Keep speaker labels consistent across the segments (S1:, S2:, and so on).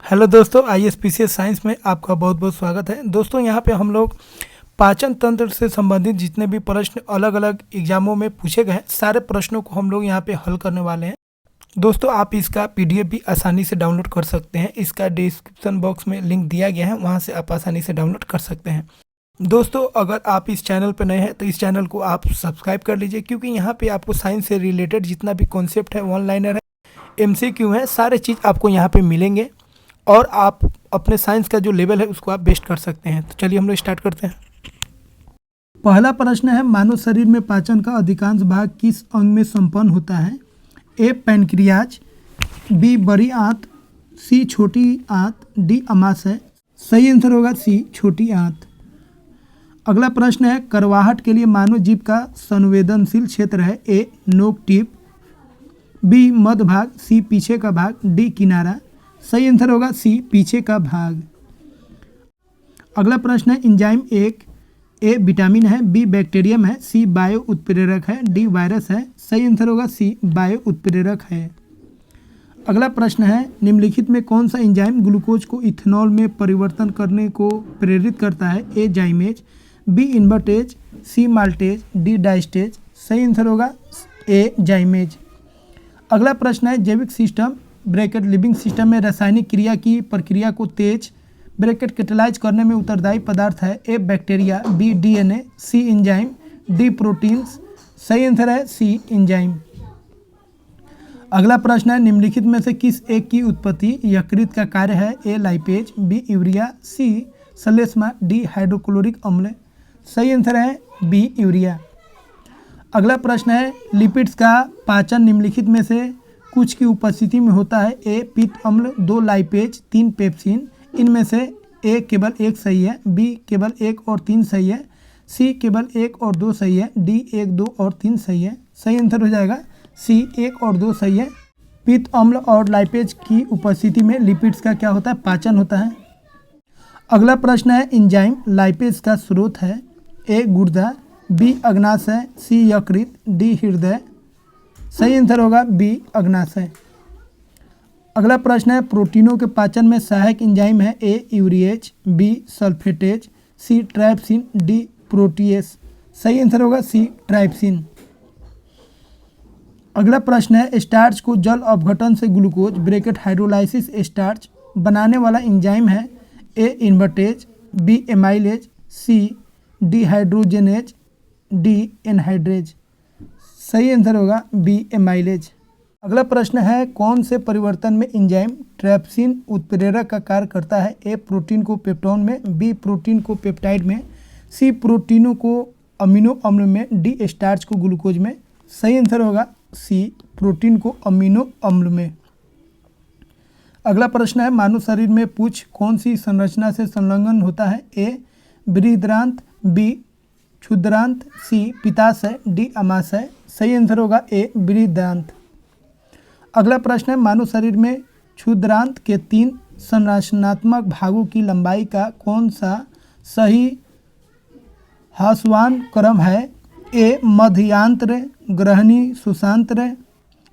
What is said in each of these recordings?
S1: Hello दोस्तों, आईएसपीसीएस science में आपका बहुत बहुत स्वागत है। दोस्तों यहाँ पे हम लोग पाचन तंत्र से संबंधित जितने भी प्रश्न अलग अलग एग्जामों में पूछे गए हैं, सारे प्रश्नों को हम लोग यहाँ पे हल करने वाले हैं। दोस्तों आप इसका पीडीएफ भी आसानी से डाउनलोड कर सकते हैं। इसका डिस्क्रिप्शन बॉक्स में लिंक दिया गया है, वहाँ से आप आसानी से डाउनलोड कर सकते हैं। दोस्तों अगर आप इस चैनल पर नए हैं तो इस चैनल को आप सब्सक्राइब कर लीजिए, क्योंकि यहाँ पे आपको साइंस से रिलेटेड जितना भी कॉन्सेप्ट है, वन लाइनर है, एमसीक्यू है, सारे चीज़ आपको यहाँ पे मिलेंगे और आप अपने साइंस का जो लेवल है उसको आप बेस्ट कर सकते हैं। तो चलिए हम लोग स्टार्ट करते हैं। पहला प्रश्न है, मानव शरीर में पाचन का अधिकांश भाग किस अंग में संपन्न होता है? ए पैनक्रियाज, बी बड़ी आंत, सी छोटी आंत, डी अमाशय। सही आंसर होगा सी छोटी आंत। अगला प्रश्न है, करवाहट के लिए मानव जीभ का संवेदनशील क्षेत्र है? ए नोक टिप, बी मध्य भाग, सी पीछे का भाग, डी किनारा। सही आंसर होगा सी पीछे का भाग। अगला प्रश्न है, एंजाइम एक, ए विटामिन है, बी बैक्टीरियम है, सी बायो उत्प्रेरक है, डी वायरस है। सही आंसर होगा सी बायो उत्प्रेरक है। अगला प्रश्न है, निम्नलिखित में कौन सा एंजाइम ग्लूकोज को इथेनॉल में परिवर्तन करने को प्रेरित करता है? ए जाइमेज, बी इन्वर्टेज, सी माल्टेज, डी डाइस्टेज। सही आंसर होगा ए जाइमेज। अगला प्रश्न है, जैविक सिस्टम ब्रैकेट लिविंग सिस्टम में रासायनिक क्रिया की प्रक्रिया को तेज ब्रैकेट कैटेलाइज करने में उत्तरदायी पदार्थ है? ए बैक्टीरिया, बी डीएनए, सी एंजाइम, डी प्रोटीन्स। सही आंसर है सी एंजाइम। अगला प्रश्न है, निम्नलिखित में से किस एक की उत्पत्ति यकृत का कार्य है? ए लाइपेज, बी यूरिया, सी सलेस्मा, डी हाइड्रोक्लोरिक अम्ल। सही आंसर है बी यूरिया। अगला प्रश्न है, लिपिड्स का पाचन निम्नलिखित में से कुछ की उपस्थिति में होता है? ए पित्त अम्ल, दो लाइपेज, तीन पेप्सिन। इनमें से ए केवल एक सही है, बी केवल एक और तीन सही है, सी केवल एक और दो सही है, डी एक, दो और तीन सही है। सही आंसर हो जाएगा सी एक और दो सही है। पित्त अम्ल और लाइपेज की उपस्थिति में लिपिड्स का क्या होता है? पाचन होता है। अगला प्रश्न है, एंजाइम लाइपेज का स्रोत है? ए गुर्दा, बी अग्नाशय, सी यकृत, डी हृदय। सही आंसर होगा बी अग्नाशय। अगला प्रश्न है, प्रोटीनों के पाचन में सहायक एंजाइम है? ए यूरिएज, बी सल्फेटेज, सी ट्राइप्सिन, डी प्रोटीएस। सही आंसर होगा सी ट्राइप्सिन। अगला प्रश्न है, स्टार्च को जल अपघटन से ग्लूकोज ब्रैकेट हाइड्रोलाइसिस स्टार्च बनाने वाला एंजाइम है? ए इन्वर्टेज, बी एमाइलेज, सी डिहाइड्रोजनेज, डी एनहाइड्रेज। सही आंसर होगा बी एमाइलेज। अगला प्रश्न है, कौन से परिवर्तन में एंजाइम ट्रैप्सिन उत्प्रेरक का कार्य करता है? ए प्रोटीन को पेप्टोन में, बी प्रोटीन को पेप्टाइड में, सी प्रोटीनों को अमीनो अम्ल में, डी स्टार्च को ग्लूकोज में। सही आंसर होगा सी प्रोटीन को अमीनो अम्ल में। अगला प्रश्न है, मानव शरीर में पूंछ कौन सी संरचना से संलग्न होता है? ए बृहदांत, बी क्षुद्रांत, सी पित्ताशय, डी अमाशय। सही आंसर होगा ए बृहदांत। अगला प्रश्न है, मानव शरीर में क्षुद्रांत के तीन संरचनात्मक भागों की लंबाई का कौन सा सही ह्रासमान क्रम है? ए मध्यांतर ग्रहणी सुषांतर,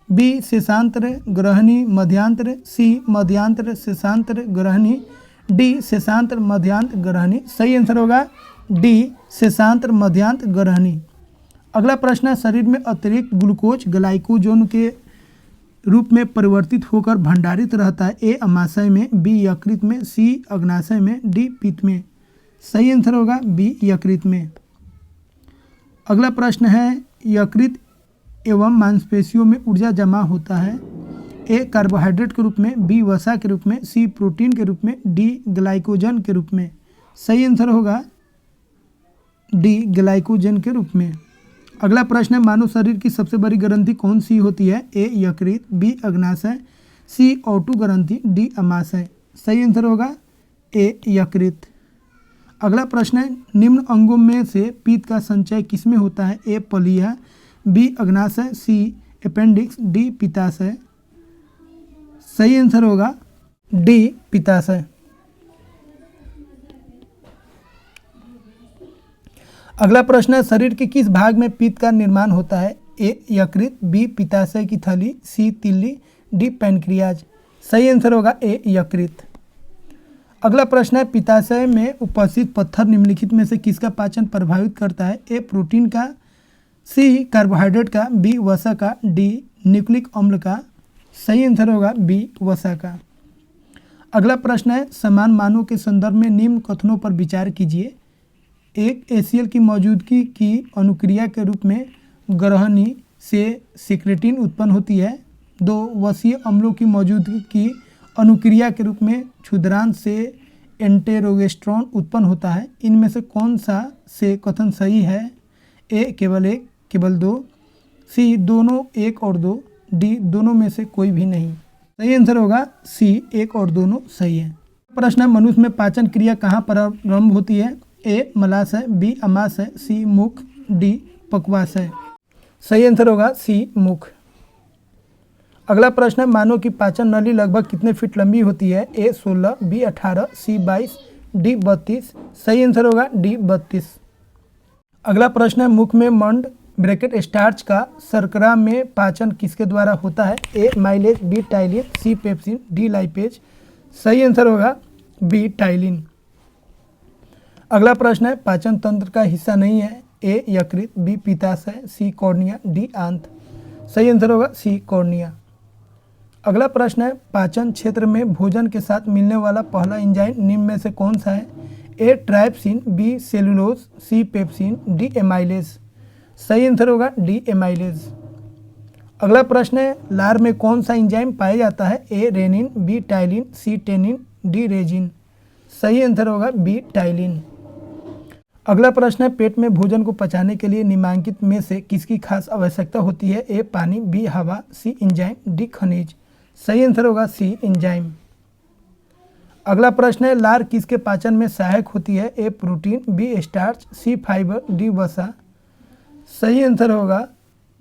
S1: बी शेषांतर ग्रहणी मध्यांतर, सी मध्यांतर शेषांतर ग्रहणी, डी शेषांतर मध्यांत ग्रहणी। सही आंसर होगा डी शेषांतर मध्यांत ग्रहणी। अगला प्रश्न है, शरीर में अतिरिक्त ग्लूकोज ग्लाइकोजन के रूप में परिवर्तित होकर भंडारित रहता है? ए अमाशय में, बी यकृत में, सी अग्नाशय में, डी पित्त में। सही आंसर होगा बी यकृत में। अगला प्रश्न है, यकृत एवं मांसपेशियों में ऊर्जा जमा होता है? ए कार्बोहाइड्रेट के रूप में, बी वसा के रूप में, सी प्रोटीन के रूप में, डी ग्लाइकोजन के रूप में। सही आंसर होगा डी ग्लाइकोजन के रूप में। अगला प्रश्न है, मानव शरीर की सबसे बड़ी ग्रंथि कौन सी होती है? ए यकृत, बी अग्नाशय, सी ओटू ग्रंथि, डी अमाशय। सही आंसर होगा ए यकृत। अगला प्रश्न है, निम्न अंगों में से पित्त का संचय किसमें होता है? ए पलिया, बी अग्नाशय, सी अपेंडिक्स, डी पित्ताशय। सही आंसर होगा डी पित्ताशय। अगला प्रश्न है, शरीर के किस भाग में पित्त का निर्माण होता है? ए यकृत, बी पित्ताशय की थैली, सी तिल्ली, डी पैनक्रियाज। सही आंसर होगा ए यकृत। अगला प्रश्न है, पित्ताशय में उपस्थित पत्थर निम्नलिखित में से किसका पाचन प्रभावित करता है? ए प्रोटीन का, सी कार्बोहाइड्रेट का, बी वसा का, डी न्यूक्लिक अम्ल का। सही आंसर होगा बी वसा का। अगला प्रश्न है, समान मानों के संदर्भ में निम्न कथनों पर विचार कीजिए। एक एसीएल की मौजूदगी की अनुक्रिया के रूप में ग्रहणी से सिक्रेटिन उत्पन्न होती है। 2 वसीय अम्लों की मौजूदगी की अनुक्रिया के रूप में क्षुद्रांश से एंटेरोगेस्ट्रॉन उत्पन्न होता है। इनमें से कौन सा से कथन सही है? ए केवल 1, केवल 2, सी दोनों 1 और 2, डी दोनों में से कोई भी नहीं। सही आंसर होगा सी 1 और दोनों सही है। प्रश्न है, मनुष्य में पाचन क्रिया कहाँ प्रारंभ होती है? ए मलाशय, बी अमाशय, सी मुख, डी पक्वाशय। सही आंसर होगा सी मुख। अगला प्रश्न है, मानव की पाचन नली लगभग कितने फीट लंबी होती है? ए 16, बी 18, सी 22, डी 32। सही आंसर होगा डी 32। अगला प्रश्न है, मुख में मंड ब्रैकेट स्टार्च का शर्करा में पाचन किसके द्वारा होता है? ए माइलेज, बी टाइलिन, सी पेप्सिन, डी लाइपेज। सही आंसर होगा बी टाइलिन। अगला प्रश्न है, पाचन तंत्र का हिस्सा नहीं है? ए यकृत, बी पित्ताशय, सी कॉर्निया, डी आंत। सही आंसर होगा सी कॉर्निया। अगला प्रश्न है, पाचन क्षेत्र में भोजन के साथ मिलने वाला पहला एंजाइम निम्न में से कौन सा है? ए ट्राइप्सिन, बी सेलुलोज, सी पेप्सिन, डी एमाइलेज। सही आंसर होगा डी एमाइलेज। अगला प्रश्न है, लार में कौन सा एंजाइम पाया जाता है? ए रेनिन, बी टाइलिन, सी टेनिन, डी रेजिन। सही आंसर होगा बी टाइलिन। अगला प्रश्न है, पेट में भोजन को पचाने के लिए निम्नलिखित में से किसकी खास आवश्यकता होती है? ए पानी, बी हवा, सी एंजाइम, डी खनिज। सही आंसर होगा सी एंजाइम। अगला प्रश्न है, लार किसके पाचन में सहायक होती है? A protein, B starch, C fibre, D वसा। सही आंसर होगा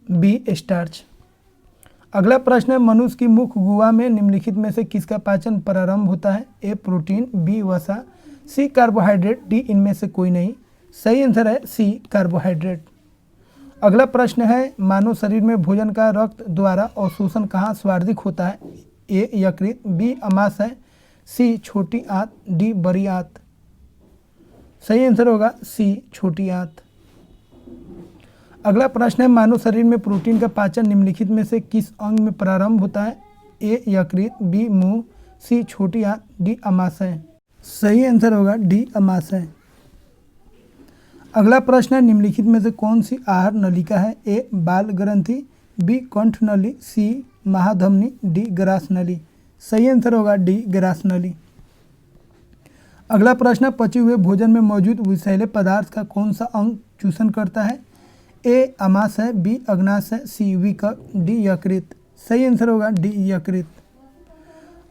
S1: बी स्टार्च। अगला प्रश्न है, मनुष्य की मुख गुहा में निम्नलिखित में से किसका पाचन प्रारंभ होता है? ए प्रोटीन, बी वसा, सी कार्बोहाइड्रेट, डी इनमें से कोई नहीं। सही आंसर है सी कार्बोहाइड्रेट। अगला प्रश्न है, मानव शरीर में भोजन का रक्त द्वारा अवशोषण कहाँ सर्वाधिक होता है? ए यकृत, बी अमाशय, सी छोटी आंत, डी बड़ी आंत। सही आंसर होगा सी छोटी आंत। अगला प्रश्न है, मानव शरीर में प्रोटीन का पाचन निम्नलिखित में से किस अंग में प्रारंभ होता है? ए यकृत, बी मुंह, सी छोटी आंत, डी अमाशय। सही आंसर होगा डी अमाशय। अगला प्रश्न है, निम्नलिखित में से कौन सी आहार नलिका है? ए बाल ग्रंथि, बी कंठ नली, सी महाधमनी, डी ग्रास नली। सही आंसर होगा डी ग्रास नली। अगला प्रश्न है, पचे हुए भोजन में मौजूद विषैले पदार्थ का कौन सा अंग चूषण करता है? ए अमाशय, बी अग्नाशय, सी विकक, डी यकृत। सही आंसर होगा डी यकृत।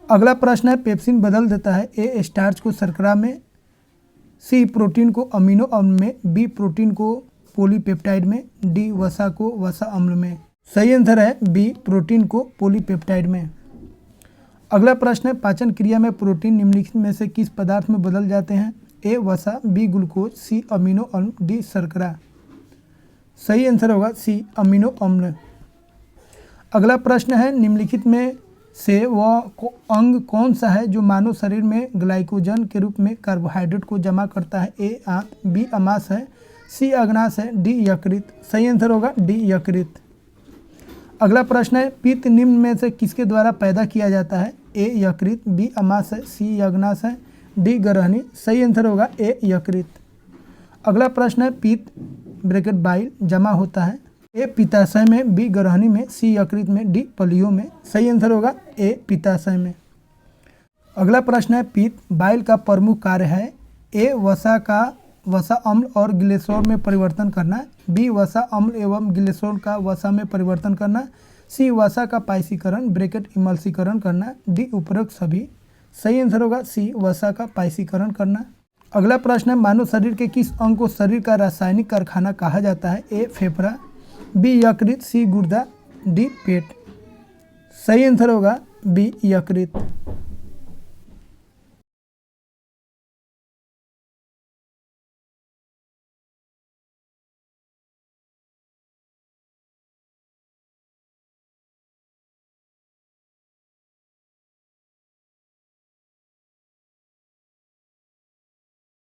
S1: अगला प्रश्न है, पेप्सिन बदल देता है? ए स्टार्च को शर्करा में, सी प्रोटीन को अमीनो अम्ल में, बी प्रोटीन को पॉलीपेप्टाइड में, डी वसा को वसा अम्ल में। सही आंसर है बी प्रोटीन को पॉलीपेप्टाइड में। अगला प्रश्न है, पाचन क्रिया में प्रोटीन निम्नलिखित में से किस पदार्थ में बदल जाते हैं? ए वसा, बी ग्लूकोज, सी अमीनो अम्ल, डी शर्करा। सही आंसर होगा सी अमीनो अम्ल। अगला प्रश्न है, निम्नलिखित में से वह अंग कौन सा है जो मानव शरीर में ग्लाइकोजन के रूप में कार्बोहाइड्रेट को जमा करता है? ए आंत, बी अमाशय, सी अग्नाशय, डी यकृत। सही आंसर होगा डी यकृत। अगला प्रश्न है, पित्त निम्न में से किसके द्वारा पैदा किया जाता है? ए यकृत, बी अमाशय, सी अग्नाशय, डी ग्रहणी। सही आंसर होगा ए यकृत। अगला प्रश्न है, पित्त ब्रैकेट बाइल जमा होता है? ए पित्ताशय में, बी ग्रहणी में, सी यकृत में, डी पलियों में। सही आंसर होगा ए पित्ताशय में। अगला प्रश्न है, पित्त बाइल का प्रमुख कार्य है? ए वसा अम्ल और ग्लिसरॉल में परिवर्तन करना, बी वसा अम्ल एवं ग्लिसरॉल का वसा में परिवर्तन करना, सी वसा का पाइसीकरण ब्रैकेट इमल्सीकरण करना, डी उपरोक्त सभी। सही आंसर होगा सी वसा का पाइसीकरण करना। अगला प्रश्न है, मानव शरीर के किस अंग को शरीर का रासायनिक कारखाना कहा जाता है? ए फेफड़ा, बी यकृत, सी गुर्दा, डी पेट। सही आंसर होगा बी यकृत।